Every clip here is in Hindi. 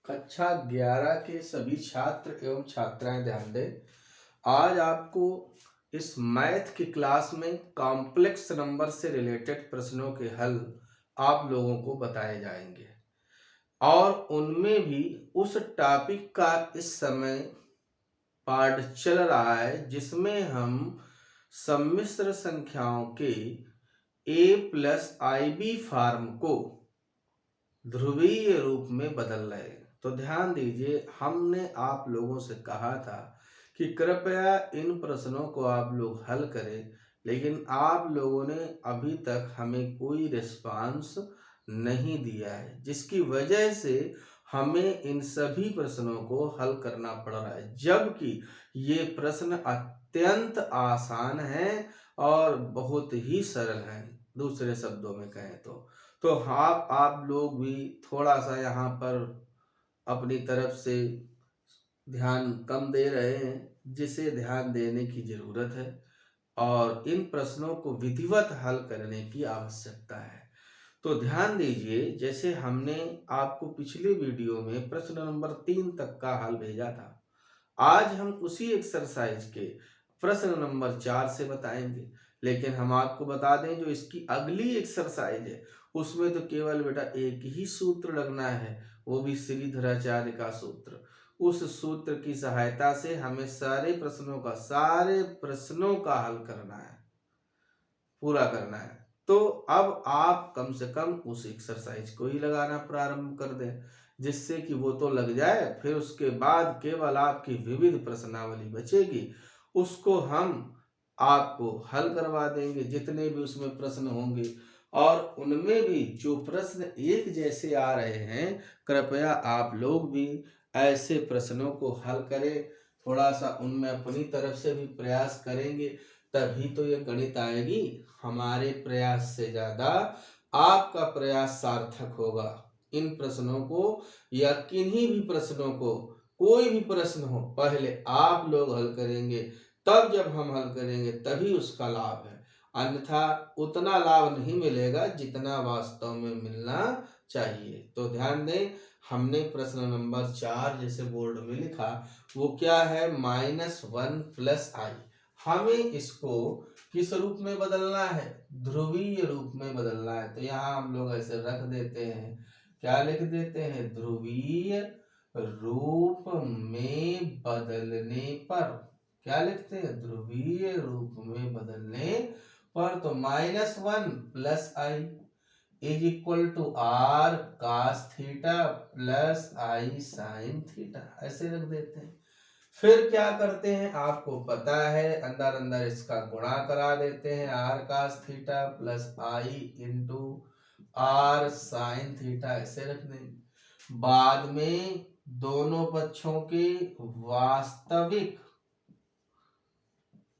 कक्षा 11 के सभी छात्र एवं छात्राएं ध्यान दें। आज आपको इस मैथ की क्लास में कॉम्प्लेक्स नंबर से रिलेटेड प्रश्नों के हल आप लोगों को बताए जाएंगे और उनमें भी उस टॉपिक का इस समय पाठ चल रहा है जिसमें हम सम्मिश्र संख्याओं के a+ib फॉर्म को ध्रुवीय रूप में बदल रहे हैं। तो ध्यान दीजिए, हमने आप लोगों से कहा था कि कृपया इन प्रश्नों को आप लोग हल करें, लेकिन आप लोगों ने अभी तक हमें कोई रिस्पांस नहीं दिया है, जिसकी वजह से हमें इन सभी प्रश्नों को हल करना पड़ रहा है, जबकि ये प्रश्न अत्यंत आसान हैं और बहुत ही सरल हैं। दूसरे शब्दों में कहें तो आप लोग भी थोड़ा सा यहाँ पर अपनी तरफ से ध्यान कम दे रहे हैं, जिसे ध्यान देने की जरूरत है और इन प्रश्नों को विधिवत हल करने की आवश्यकता है। तो ध्यान दीजिए, जैसे हमने आपको पिछले वीडियो में प्रश्न नंबर 3 तक का हल भेजा था, आज हम उसी एक्सरसाइज के प्रश्न नंबर 4 से बताएंगे। लेकिन हम आपको बता दें, जो इसकी अगली एक्सरसाइज है उसमें तो केवल बेटा एक ही सूत्र लगना है, वो भी श्रीधराचार्य का सूत्र। उस सूत्र की सहायता से हमें सारे प्रश्नों का हल करना है, पूरा करना है। तो अब आप कम से कम उस एक्सरसाइज को ही लगाना प्रारंभ कर दें, जिससे कि वो तो लग जाए, फिर उसके बाद केवल आपकी विविध प्रश्नावली बचेगी, उसको हम आपको हल करवा देंगे, जितने भी उसमें प्रश्न होंगे। और उनमें भी जो प्रश्न एक जैसे आ रहे हैं, कृपया आप लोग भी ऐसे प्रश्नों को हल करें, थोड़ा सा उनमें अपनी तरफ से भी प्रयास करेंगे, तभी तो ये गणित आएगी। हमारे प्रयास से ज्यादा आपका प्रयास सार्थक होगा। इन प्रश्नों को या किन्हीं भी प्रश्नों को, कोई भी प्रश्न हो, पहले आप लोग हल करेंगे, तब जब हम हल करेंगे तभी उसका लाभ है, अन्यथा उतना लाभ नहीं मिलेगा जितना वास्तव में मिलना चाहिए। तो ध्यान दें, हमने प्रश्न नंबर 4 जैसे बोर्ड में लिखा, वो क्या है, -1 + i। हमें इसको किस रूप में बदलना है, ध्रुवीय रूप में बदलना है। तो यहाँ हम लोग ऐसे रख देते हैं, क्या लिख देते हैं, ध्रुवीय रूप में बदलने पर, क्या लिखते हैं, ध्रुवीय रूप में बदलने पर। तो -1 + i = r cos θ + i sin θ, ऐसे रख देते हैं। फिर क्या करते हैं, आपको पता है, अंदर अंदर इसका गुणा करा देते हैं, r cos θ + i × r sin θ, ऐसे रख देंगे। बाद में दोनों पक्षों के वास्तविक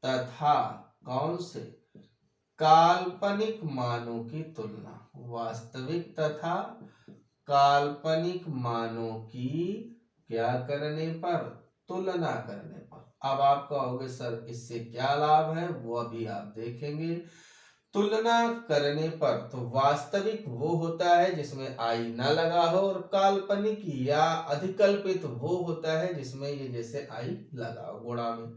तथा कौन से, काल्पनिक मानों की तुलना, वास्तविक तथा काल्पनिक मानों की क्या करने पर, तुलना करने पर। अब आप कहोगे सर इससे क्या लाभ है, वो अभी आप देखेंगे। तुलना करने पर तो वास्तविक वो होता है जिसमें आई ना लगा हो, और काल्पनिक या अधिकल्पित वो होता है जिसमें ये जैसे आई लगा हो गुणा में।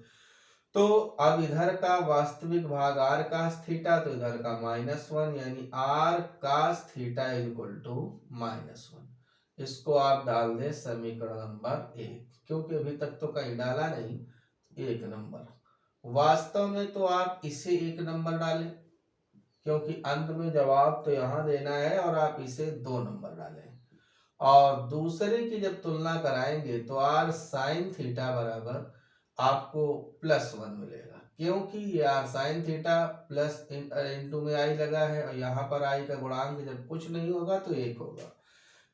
तो अब इधर का वास्तविक भाग r cos थीटा, तो इधर का -1, यानी r cos थीटा = -1। इसको आप डाल दें समीकरण नंबर 1, क्योंकि अभी तक तो कहीं डाला नहीं, 1 नंबर। वास्तव में तो आप इसे 1 नंबर डालें, क्योंकि अंत में जवाब तो यहाँ देना है, और आप इसे 2 नंबर डालें। और दूसरे की जब तुलना कराएंगे तो r sin थीटा बराबर आपको +1 मिलेगा, क्योंकि ये r sin theta plus into में i लगा है, और यहाँ पर i का गुणांक जब कुछ नहीं होगा तो 1 होगा।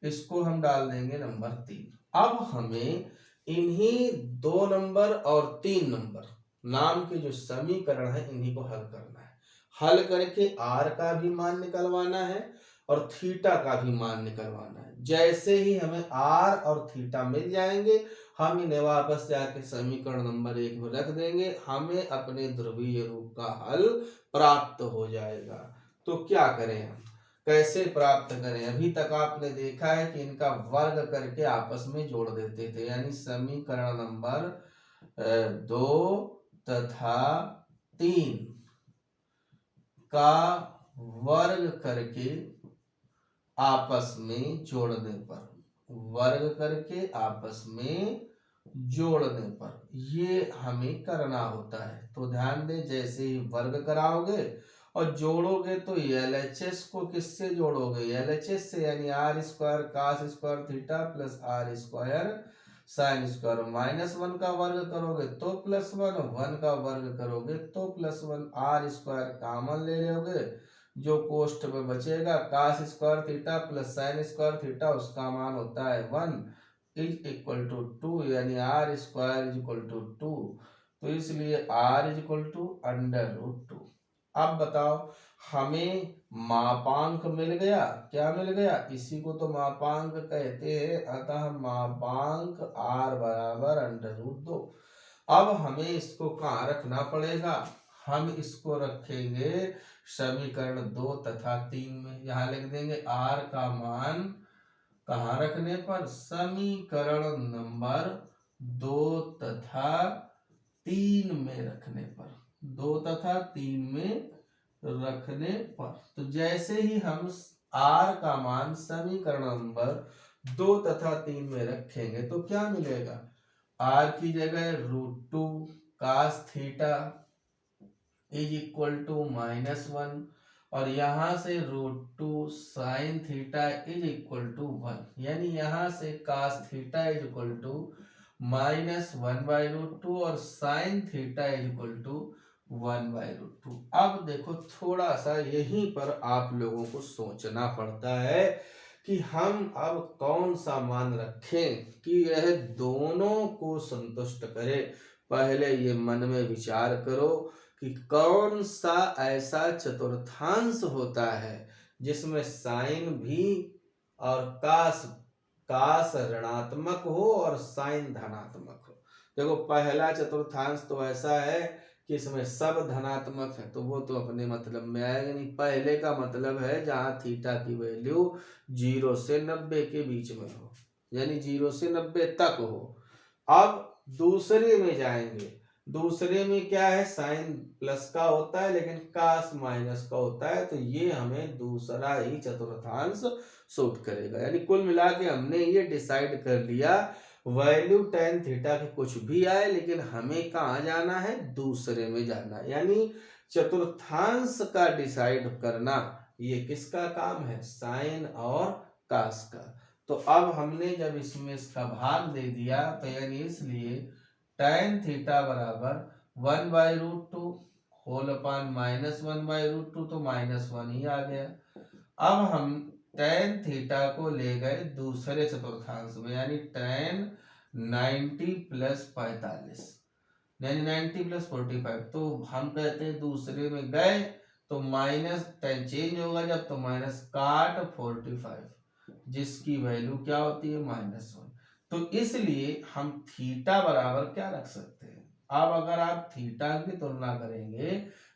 इसको हम डाल देंगे नंबर 3। अब हमें इन्हीं 2 नंबर और 3 नंबर नाम के जो समीकरण है, इन्हीं को हल करना है। हल करके r का भी मान निकलवाना है और थीटा का भी मान निकलवाना है। जैसे ही हमें r और थीटा मिल जाएंगे, हम इन्हें वापस जाके समीकरण नंबर 1 में रख देंगे, हमें अपने ध्रुवीय रूप का हल प्राप्त हो जाएगा। तो क्या करें हम, कैसे प्राप्त करें। अभी तक आपने देखा है कि इनका वर्ग करके आपस में जोड़ देते थे, यानी समीकरण नंबर 2 तथा 3 का वर्ग करके आपस में जोड़ने पर, वर्ग करके आपस में जोड़ने पर ये हमें करना होता है। तो ध्यान दें, जैसे ही वर्ग कराओगे और जोड़ोगे तो एलएचएस को किससे जोड़ोगे, एलएचएस से, यानी r square cos square theta plus r square sine square, -1 का वर्ग करोगे तो +1, 1 का वर्ग करोगे तो +1, आर स्क्वायर कॉमन ले लोगे, जो कोष्ठ में बचेगा cos square theta plus sine square theta, उसका मान होता है 1 इज इक्वल टू 2, यानी r square is equal to 2। तो इसलिए आर इज इक्वल टू √2। अब बताओ, हमें मापांक मिल गया, क्या मिल गया, इसी को तो मापांक कहते हैं। अतः मापांक r बराबर √2। अब हमें इसको कहाँ रखना पड़ेगा, हम इसको रखेंगे समीकरण 2 तथा 3 में। यहाँ लिख देंगे r का मान कहाँ रखने पर, समीकरण नंबर 2 तथा 3 में रखने पर, 2 तथा 3 में रखने पर। तो जैसे ही हम r का मान समीकरण नंबर 2 तथा 3 में रखेंगे तो क्या मिलेगा, r की जगह √2 cos theta is equal to -1, और यहां से √2 sine theta is equal to 1, यानी यहां से cos theta is equal to -1/√2 और sine theta is equal to 1/√2। अब देखो, थोड़ा सा यहीं पर आप लोगों को सोचना पड़ता है कि हम अब कौन सा मान रखें कि यह दोनों को संतुष्ट करे। पहले ये मन में विचार करो कि कौन सा ऐसा चतुर्थांश होता है जिसमें साइन भी और कास ऋणात्मक हो और साइन धनात्मक हो। देखो, पहला चतुर्थांश तो ऐसा है कि इसमें सब धनात्मक है, तो वो तो अपने मतलब में आएगा नहीं। पहले का मतलब है जहां थीटा की वैल्यू 0 से 90 के बीच में हो, यानी 0 से 90 तक हो। अब दूसरे में जाएंगे, दूसरे में क्या है, साइन प्लस का होता है लेकिन कास माइनस का होता है, तो ये हमें दूसरा ही चतुर्थांश सूट करेगा। यानी कुल मिला के हमने ये डिसाइड कर लिया, वैल्यू tan थीटा की कुछ भी आए लेकिन हमें कहाँ जाना है, दूसरे में जाना है। यानी चतुर्थांश का डिसाइड करना ये किसका काम है, साइन और कास का। तो अब हमने जब इसमें इसका भाग दे दिया, तो यानी इसलिए tan थीटा बराबर 1/√2 होल अपान -1/√2, तो -1 ही आ गया। अब हम tan थीटा को ले गए दूसरे चतुर्थांश में, यानी tan 90 + 45, यानी 90 + 45। तो हम कहते हैं दूसरे में गए तो माइनस tan चेंज होगा जब, तो -cot45, जिसकी वैल्यू क्या होती है, -1। तो इसलिए हम थीटा बराबर क्या रख सकते हैं, अब अगर आप थीटा की तुलना करेंगे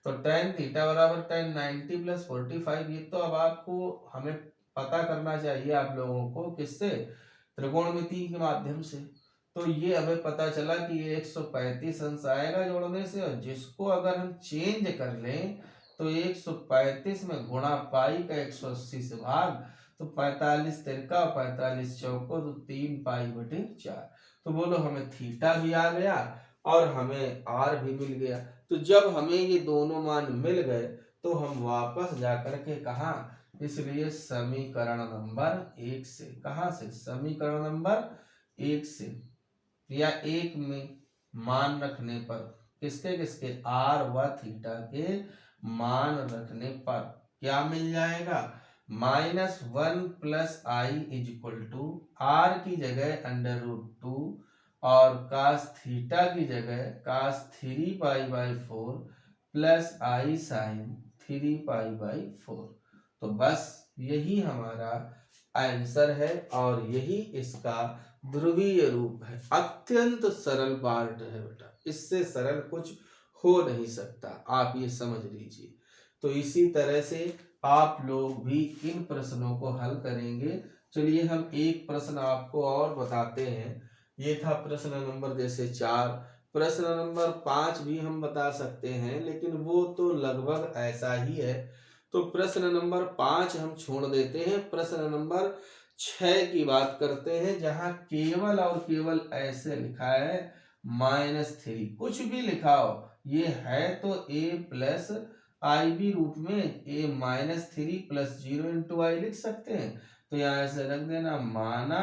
तो tan थीटा बराबर tan 90 + 45। ये तो अब आपको हमें पता करना चाहिए आप लोगों को, किससे, त्रिकोणमिति के माध्यम से। तो ये हमें पता चला कि ये 135 अंश आएगा जोड़ने से, और जिसको अगर हम चेंज कर लें तो 135 में गुणा पाई का 180 से भाग, तो 45 तिरका 45 चौको, तो 3π/4। तो बोलो, हमें थीटा भी आ गया और हमें r भी मिल गया। तो जब हमें ये दोनों मान मिल गए तो हम वापस जाकर के कहा, इसलिए समीकरण नंबर 1 से, कहां से, समीकरण नंबर 1 से या 1 में मान रखने पर, किसके किसके, r व थीटा के मान रखने पर क्या मिल जाएगा, -1 + i is equal to r की जगह √2 और cos थीटा की जगह cos 3π/4 प्लस i sin 3π/4। तो बस यही हमारा आंसर है और यही इसका ध्रुवीय रूप है। अत्यंत सरल पार्ट है बेटा, इससे सरल कुछ हो नहीं सकता, आप ये समझ लीजिए। तो इसी तरह से आप लोग भी इन प्रश्नों को हल करेंगे। चलिए हम एक प्रश्न आपको और बताते हैं। ये था प्रश्न नंबर जैसे 4। प्रश्न नंबर 5 भी हम बता सकते हैं, लेकिन वो तो लगभग ऐसा ही है। तो प्रश्न नंबर 5 हम छोड़ देते हैं। प्रश्न नंबर 6 की बात करते हैं, जहां केवल और केवल ऐसे लिखा है -3। कुछ भी लिखा हो, ये है तो a प्लस आई बी रूप में a-3 प्लस 0 इंटू आई लिख सकते हैं। तो यहाँ ऐसे रख देना, माना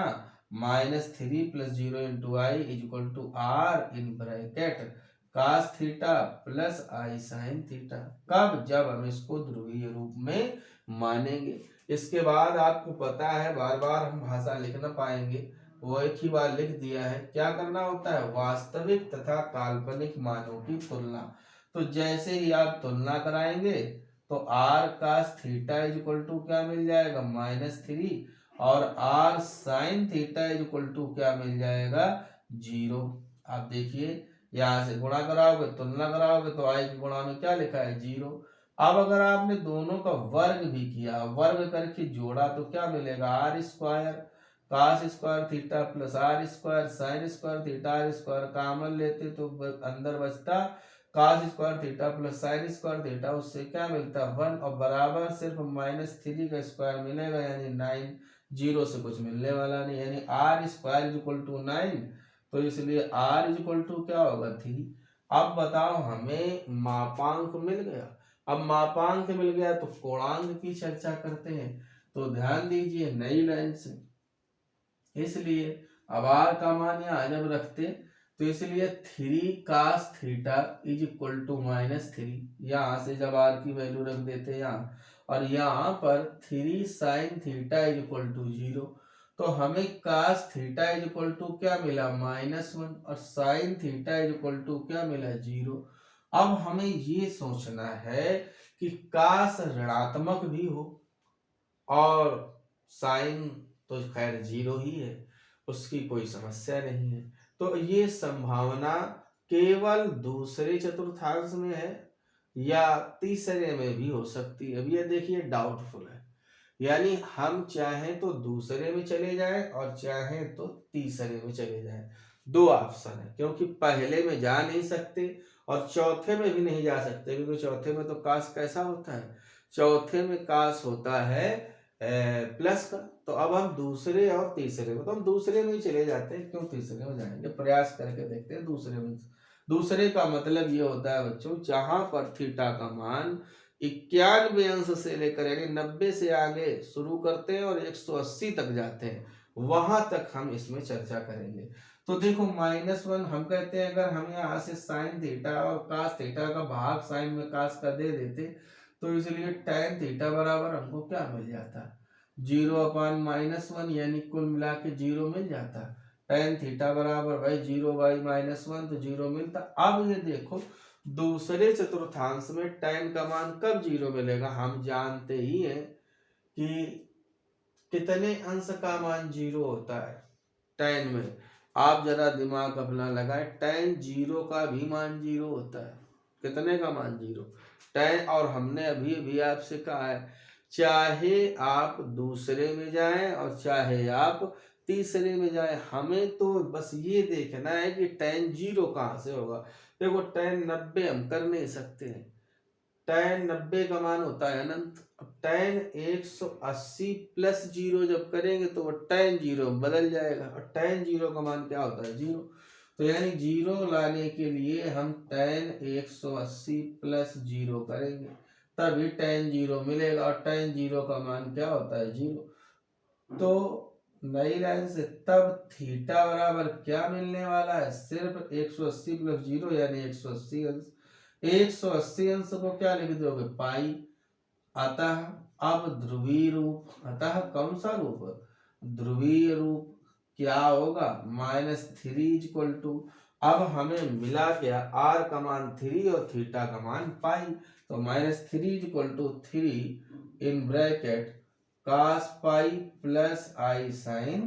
-3 plus 0 into i is equal to r in bracket cos theta plus i sine theta. कब? जब हम इसको ध्रुवीय रूप में मानेंगे। इसके बाद आपको पता है बार बार हम भाषा लिख ना पाएंगे, वो एक ही बार लिख दिया है। क्या करना होता है? वास्तविक तथा काल्पनिक मानों की तुलना। तो जैसे ही आप तुलना कराएंगे तो r cos theta is equal to क्या मिल जाएगा? -3, और r sin theta is equal to क्या मिल जाएगा? 0। आप देखिए, यहाँ से गुणा कराओगे, तुलना कराओगे तो i की गुणा में क्या लिखा है? 0। अब अगर आपने दोनों का वर्ग भी किया, वर्ग करके जोड़ा तो क्या मिलेगा? R square cos square theta plus r square sine square theta. R square common लेते तो अंदर बचता cos square theta plus sine square theta, उससे क्या मिलता? 1, और बराबर सिर्फ -3 का स्क्वायर मिलेगा, यानी 9। 0 से कुछ मिलने वाला नहीं, यानी r square is equal to 9। तो इसलिए r इज इक्वल टू क्या होगा? 3। अब बताओ, हमें मापांक मिल गया। अब मापांक मिल गया तो कोणांक की चर्चा करते हैं। तो ध्यान दीजिए नई लाइन से, इसलिए अब r का मान यहाँ जब रखते तो इसलिए 3 cos theta is equal to -3। यहाँ से जब r की वैल्यू रख देते यहाँ, और यहाँ पर 3 sin theta is equal to 0। तो हमें cos theta is equal to क्या मिला? -1, और sin theta is equal to क्या मिला? 0। अब हमें ये सोचना है कि cos ऋणात्मक भी हो और sin तो खैर 0 ही है, उसकी कोई समस्या नहीं है। तो ये संभावना केवल दूसरे चतुर्थांश में है या तीसरे में भी हो सकती है। अब ये देखिए डाउटफुल है, यानी हम चाहें तो दूसरे में चले जाएं और चाहें तो तीसरे में चले जाएं। दो ऑप्शन है, क्योंकि पहले में जा नहीं सकते और चौथे में भी नहीं जा सकते, क्योंकि चौथे में तो काश कैसा होता है? चौथे में काश होता है प्लस का। तो अब हम दूसरे और तीसरे में, तो हम दूसरे में ही चले जाते हैं, क्यों तीसरे में जाएंगे? प्रयास करके देखते हैं दूसरे में। दूसरे का मतलब ये होता है बच्चों, जहां पर थीटा का मान 91 अंश से लेकर यानी 90 से आगे शुरू करते हैं और 180 तक जाते हैं, वहां तक हम इसमें चर्चा करेंगे। तो देखो -1 हम कहते हैं, अगर हम यहाँ से साइन थीटा और कास थीटा का भाग साइन में कास का दे देते तो इसलिए tan थीटा बराबर हमको क्या मिल जाता? 0/-1, यानी कुल मिला के 0 मिल जाता। tan थीटा बराबर भाई 0/-1, तो 0 मिलता। अब ये देखो, दूसरे चतुर्थांश में tan का मान कब 0 मिलेगा? हम जानते ही हैं कि कितने अंश का मान 0 होता है tan में। आप जरा दिमाग अपना लगाए, tan 0 का भी मान 0 होता है। कितने का मान? 0। tan, और हमने अभी अभी आपसे कहा है, चाहे आप दूसरे में जाएं और चाहे आप तीसरे में जाएं, हमें तो बस ये देखना है कि tan 0 कहाँ से होगा। देखो tan 90 हम कर नहीं सकते हैं, tan 90 का मान होता है अनंत। अब tan 180 प्लस 0 जब करेंगे तो वो tan 0 बदल जाएगा, और tan 0 का मान क्या होता है? 0। तो यानी 0 लाने के लिए हम tan 180 प्लस 0 करेंगे, तभी tan 0 मिलेगा, और tan 0 का मान क्या होता है? 0। तो नई लाइन से तब थीटा बराबर क्या मिलने वाला है? सिर्फ 180 प्लस 0 यानी 180 अंश। 180 अंश को क्या लिख दोगे? पाई। अतः अब ध्रुवीय रूप, अतः कौन सा रूप? ध्रुवीय रूप क्या होगा? -3 इज इक्वल टू, अब हमें मिला क्या? r का मान 3 और थीटा का मान पाई। तो -3 is equal to 3 in bracket cos pi plus i sine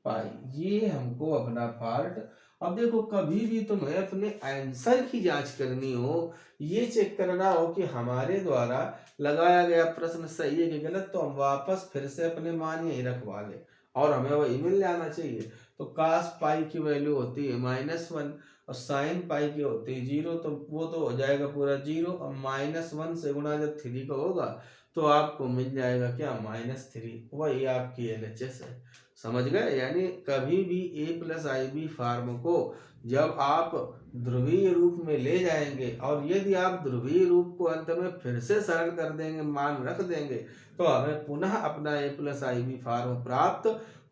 pi. ये हमको अपना पार्ट। अब देखो कभी भी तुम्हें अपने आंसर की जांच करनी हो, ये चेक करना हो कि हमारे द्वारा लगाया गया प्रश्न सही है कि गलत, तो हम वापस फिर से अपने मान यही रखवा लें और हमें वही मिल जाना चाहिए। तो कास पाई की वैल्यू होती है -1 और साइन पाई की होती है 0, तो वो तो हो जाएगा पूरा 0। और -1 से गुणा जब 3 का होगा तो आपको मिल जाएगा क्या, -3। वही आपकी LHS है। समझ गए? यानी कभी भी a+ib फॉर्म को जब आप ध्रुवीय रूप में ले जाएंगे और यदि आप ध्रुवीय रूप को अंत में फिर से सरल कर देंगे, मान रख देंगे, तो हमें पुनः अपना a+ib फॉर्म प्राप्त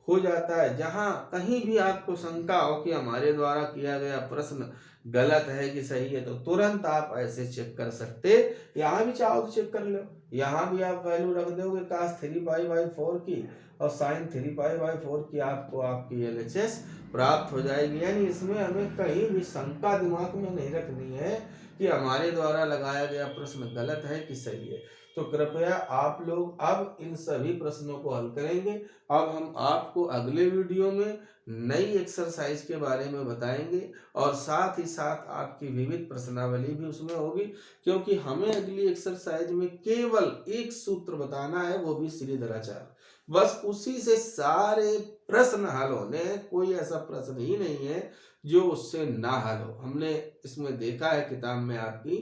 हो जाता है। जहां कहीं भी आपको शंका हो कि हमारे द्वारा किया गया प्रश्न गलत है कि सही है, तो तुरंत आप ऐसे चेक कर सकते। यहाँ भी चाहो तो चेक कर लो, यहाँ भी आप वैल्यू रख दोगे cos 3π/4 की और sin 3π/4 की, आपको आपकी LHS प्राप्त हो जाएगी। यानी इसमें हमें कहीं भी शंका दिमाग में नहीं रखनी है कि हमारे द्वारा लगाया गया प्रश्न गलत है कि सही है। तो कृपया आप लोग अब इन सभी प्रश्नों को हल करेंगे। अब हम आपको अगले वीडियो में नई एक्सरसाइज के बारे में बताएंगे और साथ ही साथ आपकी विविध प्रश्नावली भी उसमें होगी, क्योंकि हमें अगली एक्सरसाइज में केवल एक सूत्र बताना है, वो भी श्रीधराचार्य। बस उसी से सारे प्रश्न हल होने हैं, कोई ऐसा प्रश्न ही नहीं है जो उससे ना हल हो। हमने इसमें देखा है किताब में आपकी।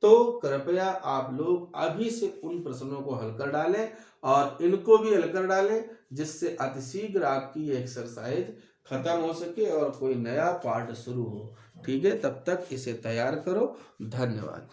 तो कृपया आप लोग अभी से उन प्रश्नों को हल कर डालें और इनको भी हल कर डालें, जिससे अतिशीघ्र आपकी ये एक्सरसाइज खत्म हो सके और कोई नया पार्ट शुरू हो। ठीक है, तब तक इसे तैयार करो। धन्यवाद।